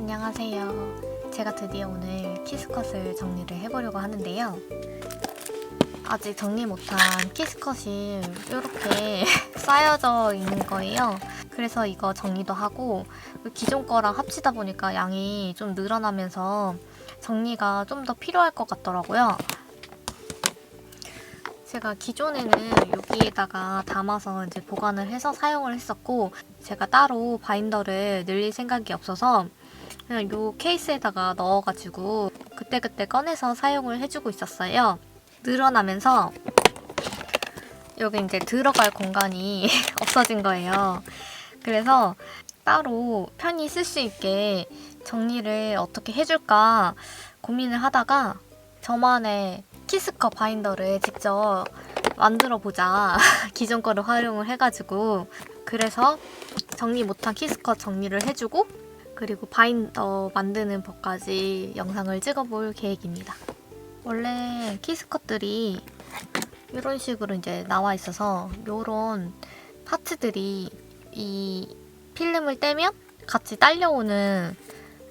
안녕하세요. 제가 드디어 오늘 키스컷을 정리를 해보려고 하는데요. 아직 정리 못한 키스컷이 이렇게 쌓여져 있는 거예요. 그래서 이거 정리도 하고 기존 거랑 합치다 보니까 양이 좀 늘어나면서 정리가 좀 더 필요할 것 같더라고요. 제가 기존에는 여기에다가 담아서 이제 보관을 해서 사용을 했었고, 제가 따로 바인더를 늘릴 생각이 없어서 그냥 요 케이스에다가 넣어가지고 그때그때 꺼내서 사용을 해주고 있었어요. 늘어나면서 여기 이제 들어갈 공간이 없어진 거예요. 그래서 따로 편히 쓸 수 있게 정리를 어떻게 해줄까 고민을 하다가 저만의 키스컷 바인더를 직접 만들어 보자. 기존 거를 활용을 해가지고. 그래서 정리 못한 키스컷 정리를 해주고, 그리고 바인더 만드는 법까지 영상을 찍어볼 계획입니다. 원래 키스컷들이 이런 식으로 이제 나와 있어서 이런 파츠들이 이 필름을 떼면 같이 딸려오는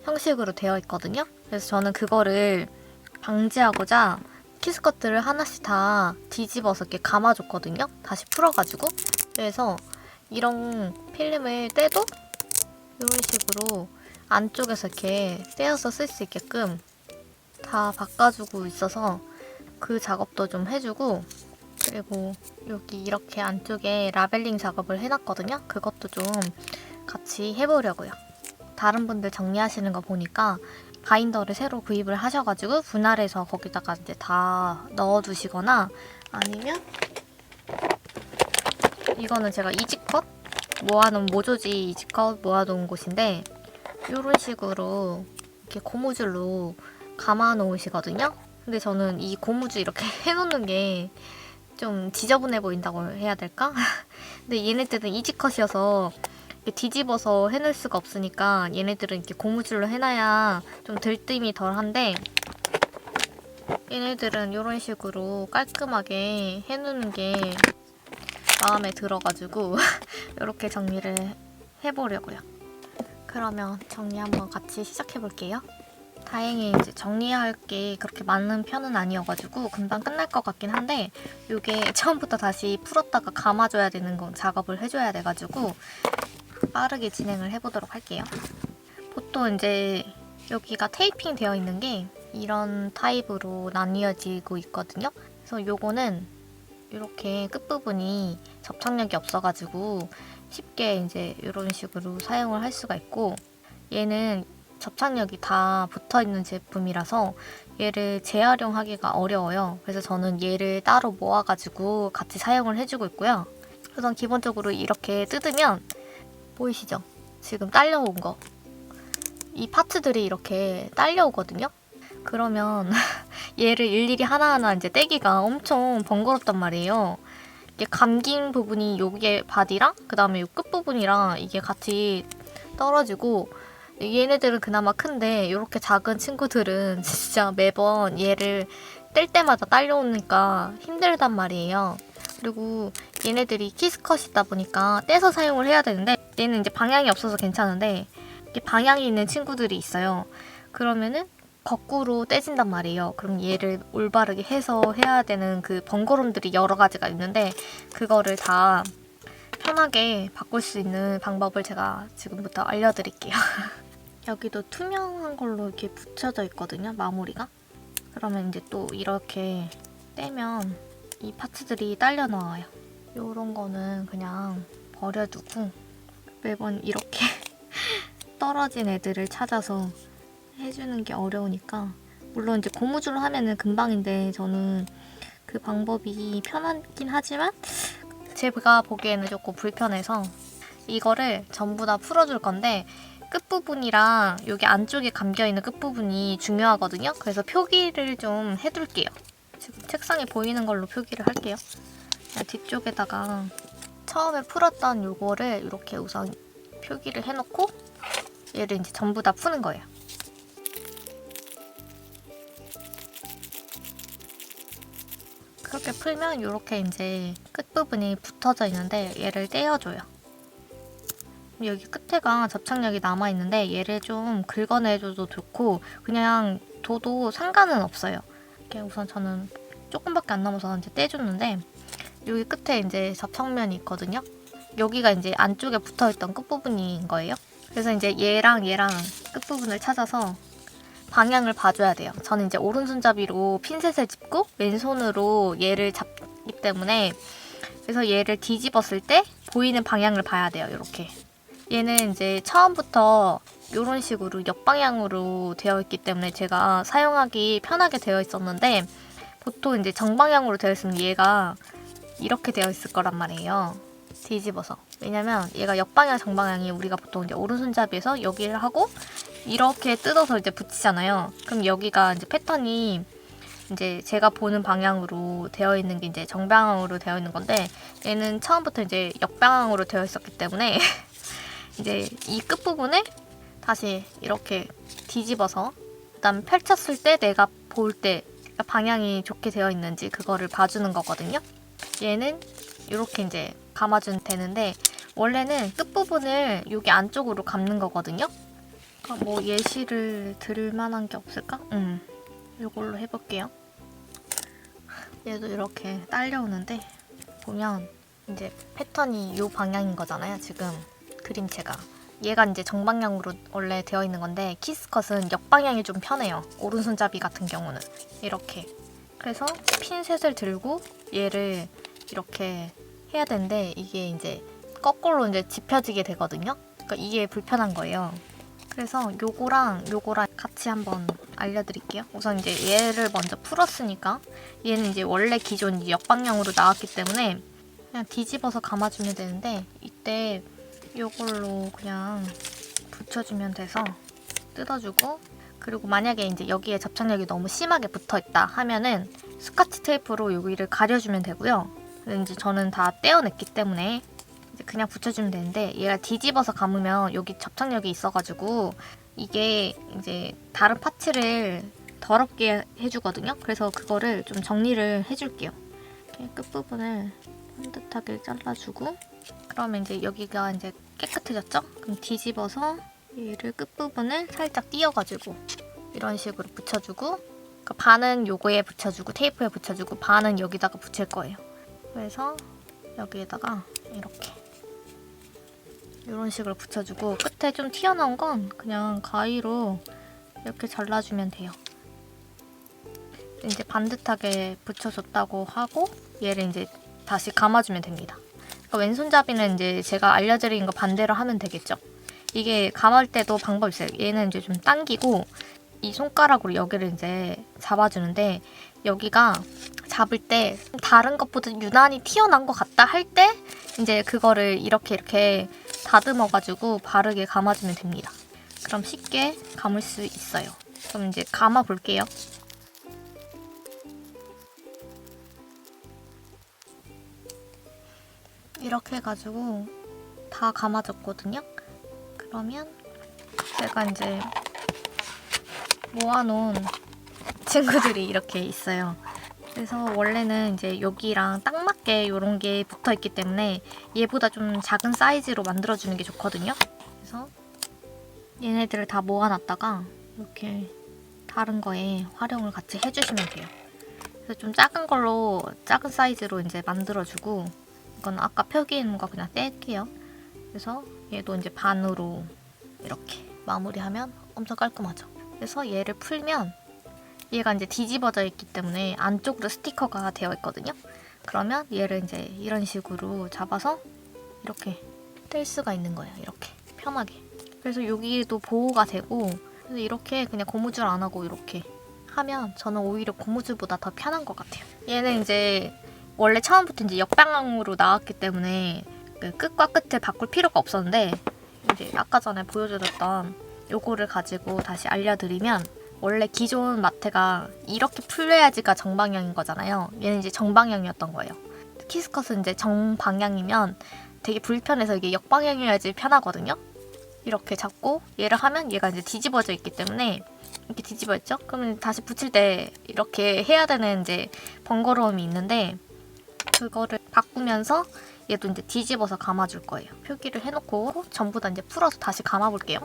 형식으로 되어 있거든요. 그래서 저는 그거를 방지하고자 키스컷들을 하나씩 다 뒤집어서 이렇게 감아줬거든요. 다시 풀어가지고. 그래서 이런 필름을 떼도 이런 식으로 안쪽에서 이렇게 떼어서 쓸 수 있게끔 다 바꿔주고 있어서 그 작업도 좀 해주고, 그리고 여기 이렇게 안쪽에 라벨링 작업을 해놨거든요. 그것도 좀 같이 해보려고요. 다른 분들 정리하시는 거 보니까 바인더를 새로 구입을 하셔가지고 분할해서 거기다가 이제 다 넣어두시거나, 아니면 이거는 제가 이지컷 모아놓은 모조지 이지컷 모아놓은 곳인데 이런 식으로 이렇게 고무줄로 감아 놓으시거든요. 근데 저는 이 고무줄 이렇게 해놓는 게 좀 지저분해 보인다고 해야 될까? 근데 얘네들은 이지컷이어서 뒤집어서 해놓을 수가 없으니까 얘네들은 이렇게 고무줄로 해놔야 좀 들뜸이 덜한데, 얘네들은 이런 식으로 깔끔하게 해놓는 게 마음에 들어가지고 이렇게 정리를 해보려고요. 그러면 정리 한번 같이 시작해볼게요. 다행히 이제 정리할 게 그렇게 많은 편은 아니어가지고 금방 끝날 것 같긴 한데, 이게 처음부터 다시 풀었다가 감아줘야 되는 건 작업을 해줘야 돼가지고 빠르게 진행을 해보도록 할게요. 보통 이제 여기가 테이핑 되어 있는 게 이런 타입으로 나뉘어지고 있거든요. 그래서 요거는 이렇게 끝부분이 접착력이 없어가지고 쉽게 이제 이런 식으로 사용을 할 수가 있고, 얘는 접착력이 다 붙어있는 제품이라서 얘를 재활용하기가 어려워요. 그래서 저는 얘를 따로 모아가지고 같이 사용을 해주고 있고요. 우선 기본적으로 이렇게 뜯으면 보이시죠? 지금 딸려온 거. 이 파츠들이 이렇게 딸려오거든요? 그러면 얘를 일일이 하나하나 이제 떼기가 엄청 번거롭단 말이에요. 이게 감긴 부분이 여기에 바디랑 그 다음에 이 끝부분이랑 이게 같이 떨어지고, 얘네들은 그나마 큰데 이렇게 작은 친구들은 진짜 매번 얘를 뗄 때마다 딸려오니까 힘들단 말이에요. 그리고 얘네들이 키스컷이다 보니까 떼서 사용을 해야 되는데, 얘는 이제 방향이 없어서 괜찮은데 이게 방향이 있는 친구들이 있어요. 그러면은 거꾸로 떼진단 말이에요. 그럼 얘를 올바르게 해서 해야 되는 그 번거로움들이 여러 가지가 있는데, 그거를 다 편하게 바꿀 수 있는 방법을 제가 지금부터 알려드릴게요. 여기도 투명한 걸로 이렇게 붙여져 있거든요, 마무리가. 그러면 이제 또 이렇게 떼면 이 파츠들이 딸려 나와요. 요런 거는 그냥 버려두고 매번 이렇게 떨어진 애들을 찾아서 해주는 게 어려우니까, 물론 이제 고무줄로 하면은 금방인데 저는 그 방법이 편하긴 하지만 제가 보기에는 조금 불편해서 이거를 전부 다 풀어줄 건데, 끝부분이랑 여기 안쪽에 감겨있는 끝부분이 중요하거든요. 그래서 표기를 좀 해둘게요. 지금 책상에 보이는 걸로 표기를 할게요. 뒤쪽에다가 처음에 풀었던 요거를 이렇게 우선 표기를 해놓고 얘를 이제 전부 다 푸는 거예요. 그렇게 풀면 이렇게 이제 끝부분이 붙어져 있는데 얘를 떼어줘요. 여기 끝에가 접착력이 남아있는데 얘를 좀 긁어내줘도 좋고 그냥 둬도 상관은 없어요. 이렇게 우선 저는 조금밖에 안 남아서 이제 떼줬는데 여기 끝에 이제 접착면이 있거든요. 여기가 이제 안쪽에 붙어있던 끝부분인 거예요. 그래서 이제 얘랑 끝부분을 찾아서 방향을 봐줘야 돼요. 저는 이제 오른손잡이로 핀셋을 짚고 왼손으로 얘를 잡기 때문에 그래서 얘를 뒤집었을 때 보이는 방향을 봐야 돼요. 이렇게. 얘는 이제 처음부터 이런 식으로 역방향으로 되어 있기 때문에 제가 사용하기 편하게 되어 있었는데 보통 이제 정방향으로 되어 있으면 얘가 이렇게 되어 있을 거란 말이에요. 뒤집어서. 왜냐면 얘가 역방향, 정방향이 우리가 보통 이제 오른손잡이에서 여기를 하고 이렇게 뜯어서 이제 붙이잖아요. 그럼 여기가 이제 패턴이 이제 제가 보는 방향으로 되어 있는 게 이제 정방향으로 되어 있는 건데 얘는 처음부터 이제 역방향으로 되어 있었기 때문에 이제 이 끝부분을 다시 이렇게 뒤집어서 그다음에 펼쳤을 때 내가 볼 때 방향이 좋게 되어 있는지 그거를 봐주는 거거든요. 얘는 이렇게 이제 감아주면 되는데 원래는 끝부분을 여기 안쪽으로 감는 거거든요. 뭐 예시를 들을 만한 게 없을까? 이걸로 해볼게요. 얘도 이렇게 딸려오는데 보면 이제 패턴이 이 방향인 거잖아요. 지금 그림체가. 얘가 이제 정방향으로 원래 되어 있는 건데 키스컷은 역방향이 좀 편해요. 오른손잡이 같은 경우는 이렇게. 그래서 핀셋을 들고 얘를 이렇게 해야 되는데 이게 이제 거꾸로 이제 짚혀지게 되거든요. 그러니까 이게 불편한 거예요. 그래서 요거랑 같이 한번 알려드릴게요. 우선 이제 얘를 먼저 풀었으니까 얘는 이제 원래 기존 역방향으로 나왔기 때문에 그냥 뒤집어서 감아주면 되는데 이때 요걸로 그냥 붙여주면 돼서 뜯어주고 그리고 만약에 이제 여기에 접착력이 너무 심하게 붙어있다 하면은 스카치 테이프로 여기를 가려주면 되고요. 근데 이제 저는 다 떼어냈기 때문에 이제 그냥 붙여주면 되는데 얘가 뒤집어서 감으면 여기 접착력이 있어가지고 이게 이제 다른 파츠를 더럽게 해주거든요. 그래서 그거를 좀 정리를 해줄게요. 이렇게 끝부분을 반듯하게 잘라주고 그러면 이제 여기가 이제 깨끗해졌죠? 그럼 뒤집어서 얘를 끝부분을 살짝 띄어가지고 이런 식으로 붙여주고 그러니까 반은 요거에 붙여주고 테이프에 붙여주고 반은 여기다가 붙일 거예요. 그래서 여기에다가 이렇게 이런 식으로 붙여주고 끝에 좀 튀어나온 건 그냥 가위로 이렇게 잘라주면 돼요. 이제 반듯하게 붙여줬다고 하고 얘를 이제 다시 감아주면 됩니다. 그러니까 왼손잡이는 이제 제가 알려드린 거 반대로 하면 되겠죠. 이게 감을 때도 방법이 있어요. 얘는 이제 좀 당기고 이 손가락으로 여기를 이제 잡아주는데 여기가 잡을 때 다른 것보다 유난히 튀어나온 것 같다 할 때 이제 그거를 이렇게 다듬어가지고 바르게 감아주면 됩니다. 그럼 쉽게 감을 수 있어요. 그럼 이제 감아 볼게요. 이렇게 해가지고 다 감아졌거든요. 그러면 제가 이제 모아놓은 친구들이 이렇게 있어요. 그래서 원래는 이제 여기랑 딱 맞게 이런 게 붙어있기 때문에 얘보다 좀 작은 사이즈로 만들어주는 게 좋거든요. 그래서 얘네들을 다 모아놨다가 이렇게 다른 거에 활용을 같이 해주시면 돼요. 그래서 좀 작은 걸로 작은 사이즈로 이제 만들어주고 이건 아까 표기해놓은 거 그냥 뗄게요. 그래서 얘도 이제 반으로 이렇게 마무리하면 엄청 깔끔하죠. 그래서 얘를 풀면 얘가 이제 뒤집어져 있기 때문에 안쪽으로 스티커가 되어 있거든요. 그러면 얘를 이제 이런 식으로 잡아서 이렇게 뗄 수가 있는 거예요. 이렇게 편하게. 그래서 여기도 보호가 되고 그래서 이렇게 그냥 고무줄 안 하고 이렇게 하면 저는 오히려 고무줄보다 더 편한 것 같아요. 얘는 이제 원래 처음부터 이제 역방향으로 나왔기 때문에 그 끝과 끝을 바꿀 필요가 없었는데 이제 아까 전에 보여드렸던 요거를 가지고 다시 알려드리면 원래 기존 마테가 이렇게 풀려야지가 정방향인 거잖아요. 얘는 이제 정방향이었던 거예요. 키스컷은 이제 정방향이면 되게 불편해서 이게 역방향이어야지 편하거든요. 이렇게 잡고 얘를 하면 얘가 이제 뒤집어져 있기 때문에 이렇게 뒤집어 있죠? 그러면 다시 붙일 때 이렇게 해야 되는 이제 번거로움이 있는데 그거를 바꾸면서 얘도 이제 뒤집어서 감아줄 거예요. 표기를 해놓고 전부 다 이제 풀어서 다시 감아볼게요.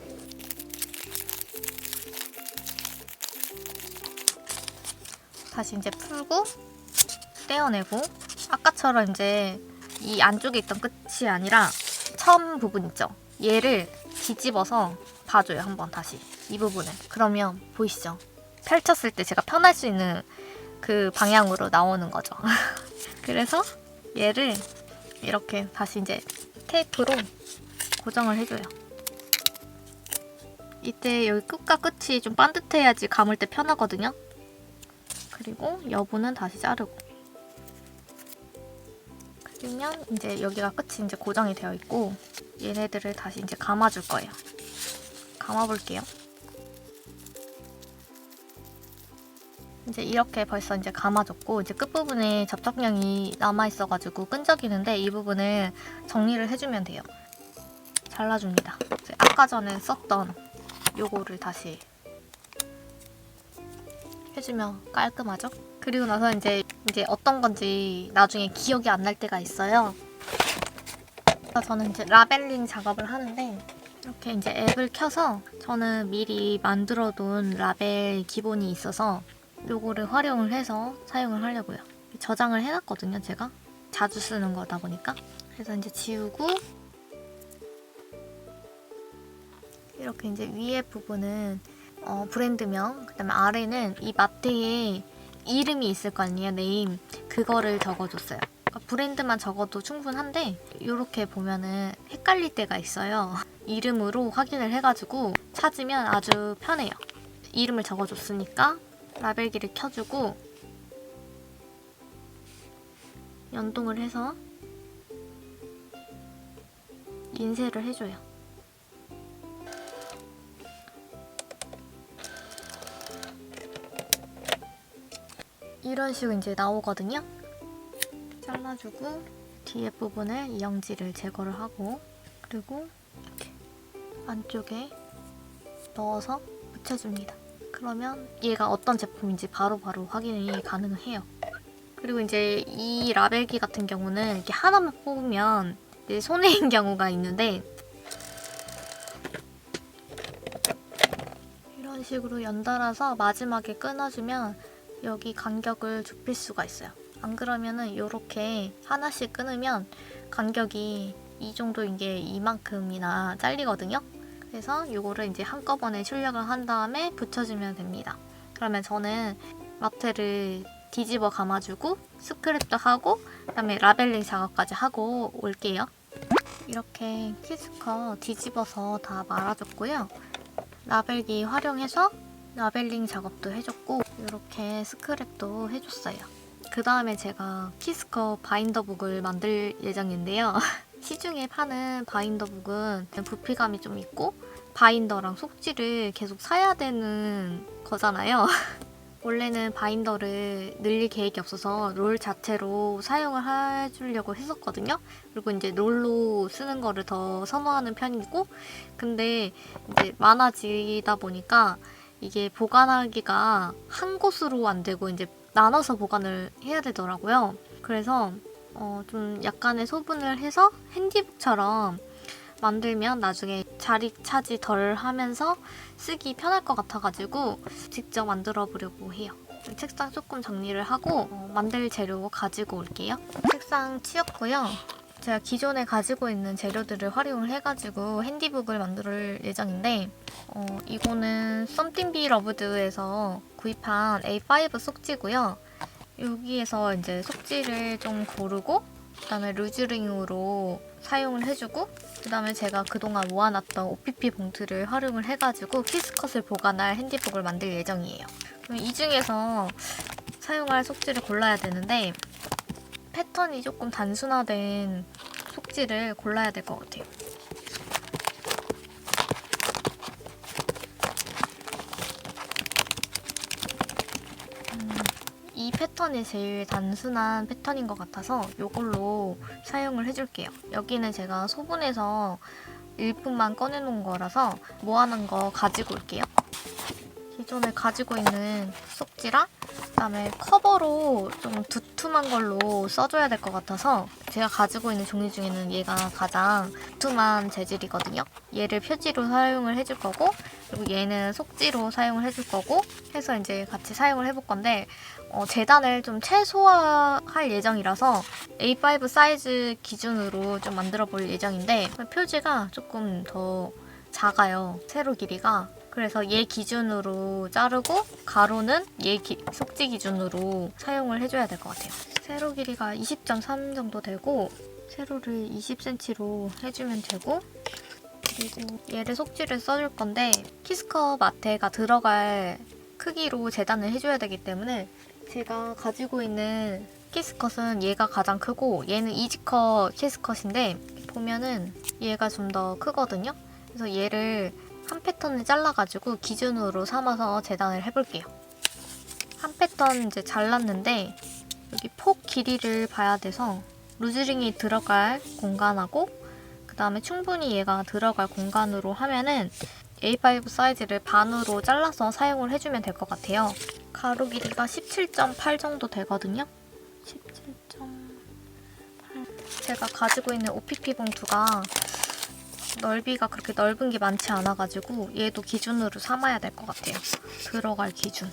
다시 이제 풀고 떼어내고 아까처럼 이제 이 안쪽에 있던 끝이 아니라 첨 부분 있죠? 얘를 뒤집어서 봐줘요. 한번 다시 이 부분을. 그러면 보이시죠? 펼쳤을 때 제가 편할 수 있는 그 방향으로 나오는 거죠. 그래서 얘를 이렇게 다시 이제 테이프로 고정을 해줘요. 이때 여기 끝과 끝이 좀 반듯해야지 감을 때 편하거든요. 그리고 여부는 다시 자르고. 그러면 이제 여기가 끝이 이제 고정이 되어 있고 얘네들을 다시 이제 감아줄 거예요. 감아볼게요. 이제 이렇게 벌써 이제 감아줬고 이제 끝부분에 접착력이 남아있어가지고 끈적이는데 이 부분을 정리를 해주면 돼요. 잘라줍니다. 아까 전에 썼던 요거를 다시 해주면 깔끔하죠? 그리고 나서 이제 어떤 건지 나중에 기억이 안 날 때가 있어요. 저는 이제 라벨링 작업을 하는데 이렇게 이제 앱을 켜서 저는 미리 만들어둔 라벨 기본이 있어서 요거를 활용을 해서 사용을 하려고요. 저장을 해놨거든요, 제가. 자주 쓰는 거다 보니까. 그래서 이제 지우고 이렇게 이제 위에 부분은 브랜드명, 그다음에 아래는 이 마트에 이름이 있을 거 아니에요, 네임. 그거를 적어줬어요. 그러니까 브랜드만 적어도 충분한데 이렇게 보면은 헷갈릴 때가 있어요. 이름으로 확인을 해가지고 찾으면 아주 편해요. 이름을 적어줬으니까 라벨기를 켜주고 연동을 해서 인쇄를 해줘요. 이런 식으로 이제 나오거든요. 잘라주고 뒤에 부분을 이영지를 제거를 하고 그리고 이렇게 안쪽에 넣어서 붙여줍니다. 그러면 얘가 어떤 제품인지 바로바로 확인이 가능해요. 그리고 이제 이 라벨기 같은 경우는 이렇게 하나만 뽑으면 이제 손해인 경우가 있는데 이런 식으로 연달아서 마지막에 끊어주면 여기 간격을 좁힐 수가 있어요. 안 그러면은 이렇게 하나씩 끊으면 간격이 이 정도인 게 이만큼이나 잘리거든요. 그래서 이거를 이제 한꺼번에 출력을 한 다음에 붙여주면 됩니다. 그러면 저는 마트를 뒤집어 감아주고 스크랩도 하고 그다음에 라벨링 작업까지 하고 올게요. 이렇게 키스컷 뒤집어서 다 말아줬고요. 라벨기 활용해서 라벨링 작업도 해줬고 이렇게 스크랩도 해줬어요. 그 다음에 제가 키스컷 바인더북을 만들 예정인데요. 시중에 파는 바인더북은 부피감이 좀 있고 바인더랑 속지를 계속 사야 되는 거잖아요. 원래는 바인더를 늘릴 계획이 없어서 롤 자체로 사용을 해주려고 했었거든요. 그리고 이제 롤로 쓰는 거를 더 선호하는 편이고 근데 이제 많아지다 보니까 이게 보관하기가 한 곳으로 안 되고 이제 나눠서 보관을 해야 되더라고요. 그래서 좀 약간의 소분을 해서 핸디북처럼 만들면 나중에 자리 차지 덜 하면서 쓰기 편할 것 같아가지고 직접 만들어 보려고 해요. 책상 조금 정리를 하고 만들 재료 가지고 올게요. 책상 치웠고요. 제가 기존에 가지고 있는 재료들을 활용을 해가지고 핸디북을 만들 예정인데 이거는 썸띵 비 러브드에서 구입한 A5 속지고요. 여기에서 이제 속지를 좀 고르고 그다음에 루즈링으로 사용을 해주고 그다음에 제가 그동안 모아놨던 OPP 봉투를 활용을 해가지고 키스컷을 보관할 핸디북을 만들 예정이에요. 그럼 이 중에서 사용할 속지를 골라야 되는데 패턴이 조금 단순화된 속지를 골라야 될 것 같아요. 이 패턴이 제일 단순한 패턴인 것 같아서 이걸로 사용을 해줄게요. 여기는 제가 소분해서 일부만 꺼내놓은 거라서 모아놓은 거 가지고 올게요. 기존에 가지고 있는 속지랑 그다음에 커버로 좀 두툼한 걸로 써줘야 될 것 같아서 제가 가지고 있는 종류 중에는 얘가 가장 두툼한 재질이거든요. 얘를 표지로 사용을 해줄 거고, 그리고 얘는 속지로 사용을 해줄 거고 해서 이제 같이 사용을 해볼 건데, 재단을 좀 최소화할 예정이라서 A5 사이즈 기준으로 좀 만들어 볼 예정인데, 표지가 조금 더 작아요, 세로 길이가. 그래서 얘 기준으로 자르고 가로는 얘 속지 기준으로 사용을 해줘야 될 것 같아요. 세로 길이가 20.3 정도 되고 세로를 20cm로 해주면 되고, 그리고 얘를 속지를 써줄 건데 키스컵 마테가 들어갈 크기로 재단을 해줘야 되기 때문에 제가 가지고 있는 키스컷은 얘가 가장 크고 얘는 이지컷 키스컷인데 보면은 얘가 좀 더 크거든요. 그래서 얘를 한 패턴을 잘라가지고 기준으로 삼아서 재단을 해볼게요. 한 패턴 이제 잘랐는데 여기 폭 길이를 봐야 돼서 루즈링이 들어갈 공간하고 그 다음에 충분히 얘가 들어갈 공간으로 하면은 A5 사이즈를 반으로 잘라서 사용을 해주면 될 것 같아요. 가로 길이가 17.8 정도 되거든요. 17.8. 제가 가지고 있는 OPP 봉투가 넓이가 그렇게 넓은 게 많지 않아가지고 얘도 기준으로 삼아야 될 것 같아요. 들어갈 기준.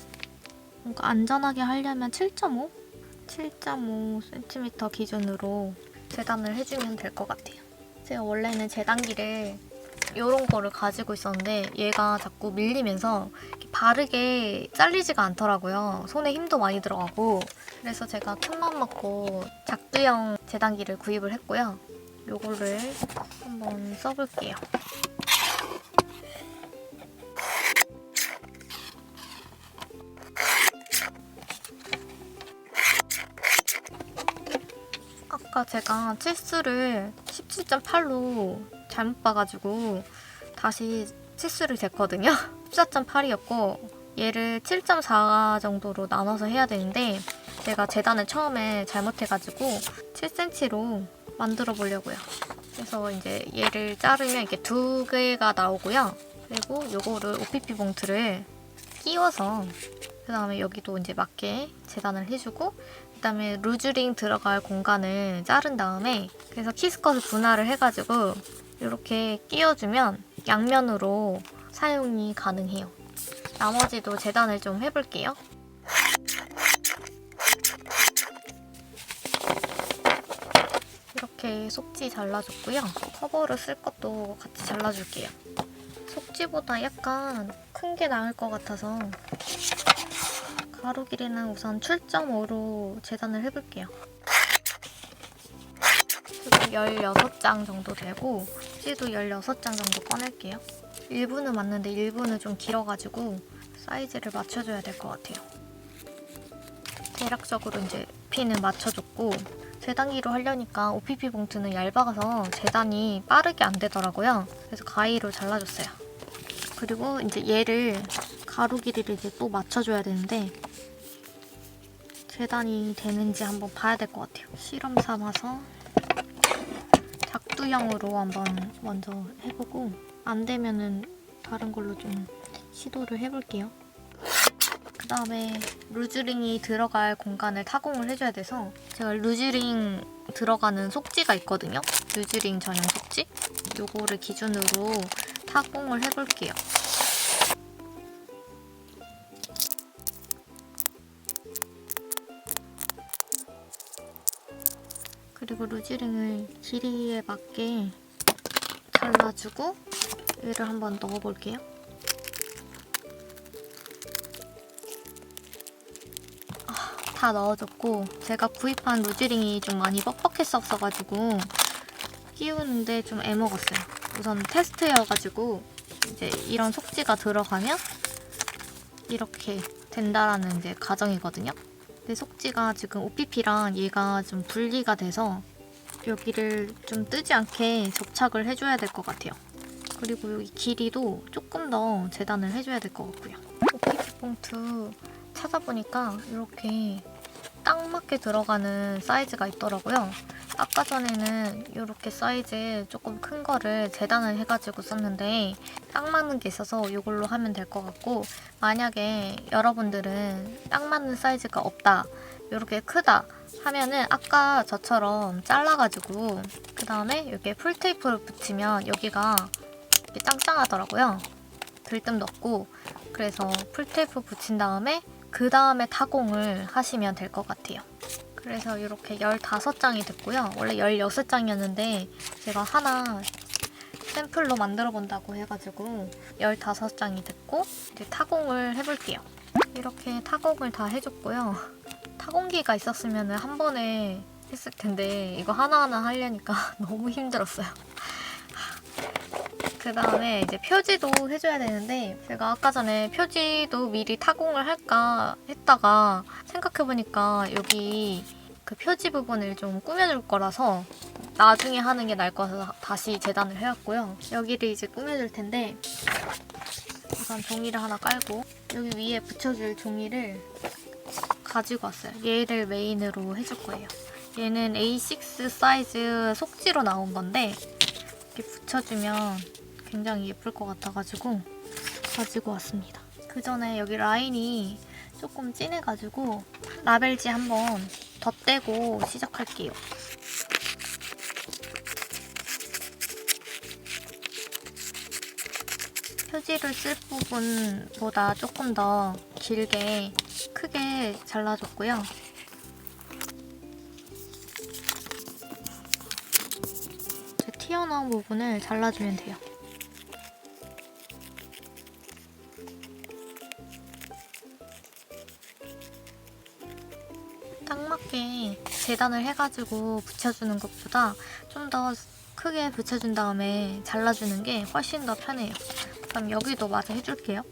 뭔가 안전하게 하려면 7.5cm 기준으로 재단을 해주면 될 것 같아요. 제가 원래는 재단기를 이런 거를 가지고 있었는데 얘가 자꾸 밀리면서 바르게 잘리지가 않더라고요. 손에 힘도 많이 들어가고. 그래서 제가 큰맘 먹고 작두형 재단기를 구입을 했고요. 요거를 한번 써볼게요. 아까 제가 치수를 17.8로 잘못 봐가지고 다시 치수를 쟀거든요. 14.8이었고 얘를 7.4 정도로 나눠서 해야 되는데 제가 재단을 처음에 잘못해가지고 7cm로 만들어 보려고요. 그래서 이제 얘를 자르면 이렇게 두 개가 나오고요. 그리고 요거를 OPP 봉투를 끼워서 그 다음에 여기도 이제 맞게 재단을 해주고 그 다음에 루즈링 들어갈 공간을 자른 다음에 그래서 키스컷을 분할을 해가지고 이렇게 끼워주면 양면으로 사용이 가능해요. 나머지도 재단을 좀 해볼게요. 이렇게 속지 잘라줬고요. 커버를 쓸 것도 같이 잘라줄게요. 속지보다 약간 큰 게 나을 것 같아서 가로 길이는 우선 7.5로 재단을 해볼게요. 지금 16장 정도 되고 속지도 16장 정도 꺼낼게요. 1부는 맞는데 1부는 좀 길어가지고 사이즈를 맞춰줘야 될 것 같아요. 대략적으로 이제 피는 맞춰줬고 재단기로 하려니까 OPP 봉투는 얇아서 재단이 빠르게 안 되더라고요. 그래서 가위로 잘라줬어요. 그리고 이제 얘를 가로 길이를 이제 또 맞춰줘야 되는데 재단이 되는지 한번 봐야 될 것 같아요. 실험 삼아서 작두형으로 한번 먼저 해보고 안 되면은 다른 걸로 좀 시도를 해볼게요. 그 다음에 루즈링이 들어갈 공간을 타공을 해줘야 돼서 제가 루즈링 들어가는 속지가 있거든요. 루즈링 전용 속지? 요거를 기준으로 타공을 해볼게요. 그리고 루즈링을 길이에 맞게 잘라주고 얘를 한번 넣어볼게요. 다 넣어줬고 제가 구입한 루즈링이 좀 많이 뻑뻑했었어가지고 끼우는데 좀 애먹었어요. 우선 테스트여가지고 이제 이런 속지가 들어가면 이렇게 된다라는 이제 가정이거든요. 근데 속지가 지금 OPP랑 얘가 좀 분리가 돼서 여기를 좀 뜨지 않게 접착을 해줘야 될 것 같아요. 그리고 여기 길이도 조금 더 재단을 해줘야 될 것 같고요. OPP 봉투 찾아보니까 이렇게 딱 맞게 들어가는 사이즈가 있더라고요. 아까 전에는 이렇게 사이즈 조금 큰 거를 재단을 해가지고 썼는데 딱 맞는 게 있어서 이걸로 하면 될 것 같고 만약에 여러분들은 딱 맞는 사이즈가 없다, 이렇게 크다 하면은 아까 저처럼 잘라가지고 그 다음에 여기에 풀테이프를 붙이면 여기가 이렇게 짱짱하더라고요. 들뜸도 없고. 그래서 풀테이프 붙인 다음에 그 다음에 타공을 하시면 될 것 같아요. 그래서 이렇게 15장이 됐고요. 원래 16장이었는데 제가 하나 샘플로 만들어 본다고 해가지고 15장이 됐고 이제 타공을 해볼게요. 이렇게 타공을 다 해줬고요. 타공기가 있었으면 한 번에 했을 텐데 이거 하나하나 하려니까 너무 힘들었어요. 그 다음에 이제 표지도 해줘야 되는데 제가 아까 전에 표지도 미리 타공을 할까 했다가 생각해보니까 여기 그 표지 부분을 좀 꾸며줄 거라서 나중에 하는 게 나을 것 같아서 다시 재단을 해왔고요. 여기를 이제 꾸며줄 텐데 우선 종이를 하나 깔고 여기 위에 붙여줄 종이를 가지고 왔어요. 얘를 메인으로 해줄 거예요. 얘는 A6 사이즈 속지로 나온 건데 이렇게 붙여주면 굉장히 예쁠 것 같아가지고 가지고 왔습니다. 그 전에 여기 라인이 조금 진해가지고 라벨지 한번 덧대고 시작할게요. 표지를 쓸 부분보다 조금 더 길게 크게 잘라줬고요. 튀어나온 부분을 잘라주면 돼요. 딱 맞게 재단을 해가지고 붙여주는 것보다 좀 더 크게 붙여준 다음에 잘라주는 게 훨씬 더 편해요. 그럼 여기도 마저 해줄게요.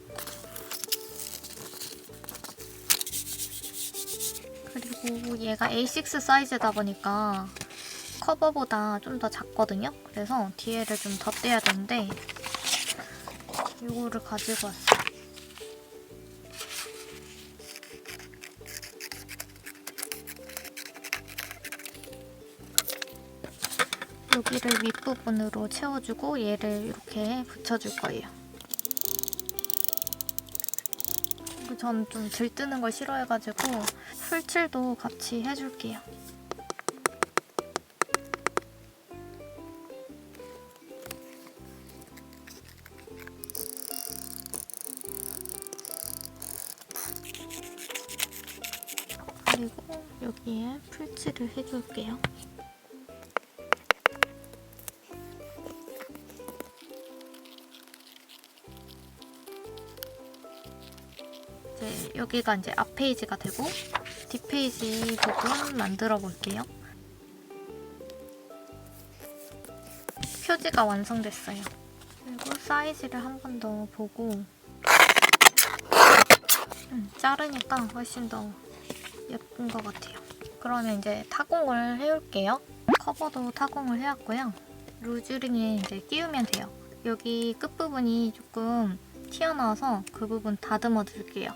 그리고 얘가 A6 사이즈다 보니까 커버보다 좀 더 작거든요. 그래서 뒤에를 좀 덧대야 되는데 이거를 가지고 왔어요. 여기를 윗부분으로 채워주고 얘를 이렇게 붙여줄 거예요. 그리고 전 좀 들뜨는 걸 싫어해가지고 풀칠도 같이 해줄게요. 그리고 여기에 풀칠을 해줄게요. 이제 여기가 이제 앞 페이지가 되고 뒷 페이지 부분 만들어 볼게요. 표지가 완성됐어요. 그리고 사이즈를 한 번 더 보고 자르니까 훨씬 더 예쁜 것 같아요. 그러면 이제 타공을 해올게요. 커버도 타공을 해왔고요. 루즈링에 이제 끼우면 돼요. 여기 끝부분이 조금 튀어나와서 그 부분 다듬어 줄게요.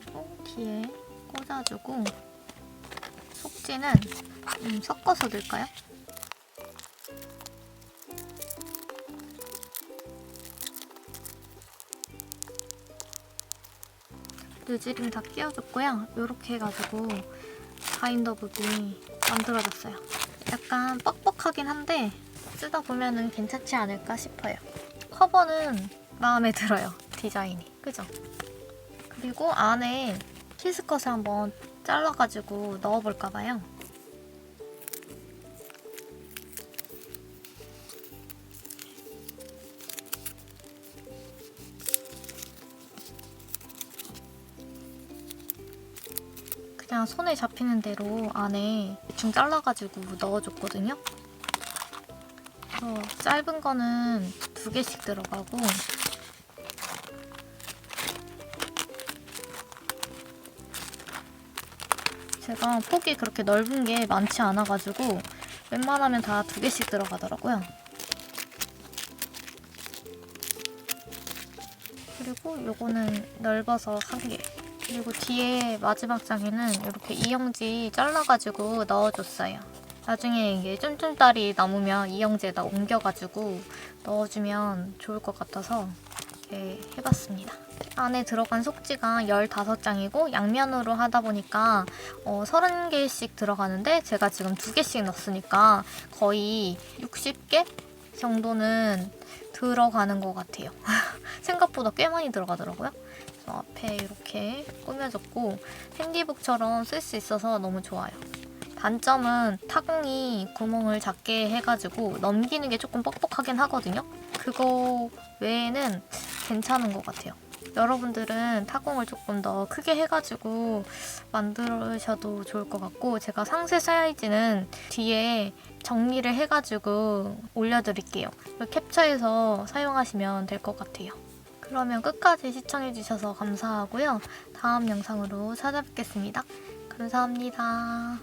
그리고 뒤에 꽂아주고 속지는 섞어서 넣을까요? 루즈링 다 끼워줬고요. 이렇게 해가지고 바인더 부분이 만들어졌어요. 약간 뻑뻑하긴 한데 쓰다 보면은 괜찮지 않을까 싶어요. 커버는 마음에 들어요. 디자인이. 그죠? 그리고 안에 키스컷을 한번 잘라가지고 넣어볼까봐요. 그냥 손에 잡히는 대로 안에 대충 잘라가지고 넣어줬거든요. 짧은 거는 2개씩 들어가고 제가 폭이 그렇게 넓은 게 많지 않아가지고 웬만하면 다 2개씩 들어가더라고요. 그리고 요거는 넓어서 1개. 그리고 뒤에 마지막 장에는 이렇게 이영지 잘라가지고 넣어줬어요. 나중에 이게 쫌쫌다리 남으면 이영지에다 옮겨가지고 넣어주면 좋을 것 같아서 이렇게 해봤습니다. 안에 들어간 속지가 15장이고 양면으로 하다 보니까 30개씩 들어가는데 제가 지금 2개씩 넣었으니까 거의 60개 정도는 들어가는 것 같아요. 생각보다 꽤 많이 들어가더라고요. 그래서 앞에 이렇게 꾸며줬고 핸디북처럼 쓸 수 있어서 너무 좋아요. 단점은 타공이 구멍을 작게 해가지고 넘기는 게 조금 뻑뻑하긴 하거든요. 그거 외에는 괜찮은 것 같아요. 여러분들은 타공을 조금 더 크게 해가지고 만드셔도 좋을 것 같고 제가 상세 사이즈는 뒤에 정리를 해가지고 올려드릴게요. 캡처해서 사용하시면 될 것 같아요. 그러면 끝까지 시청해주셔서 감사하고요. 다음 영상으로 찾아뵙겠습니다. 감사합니다.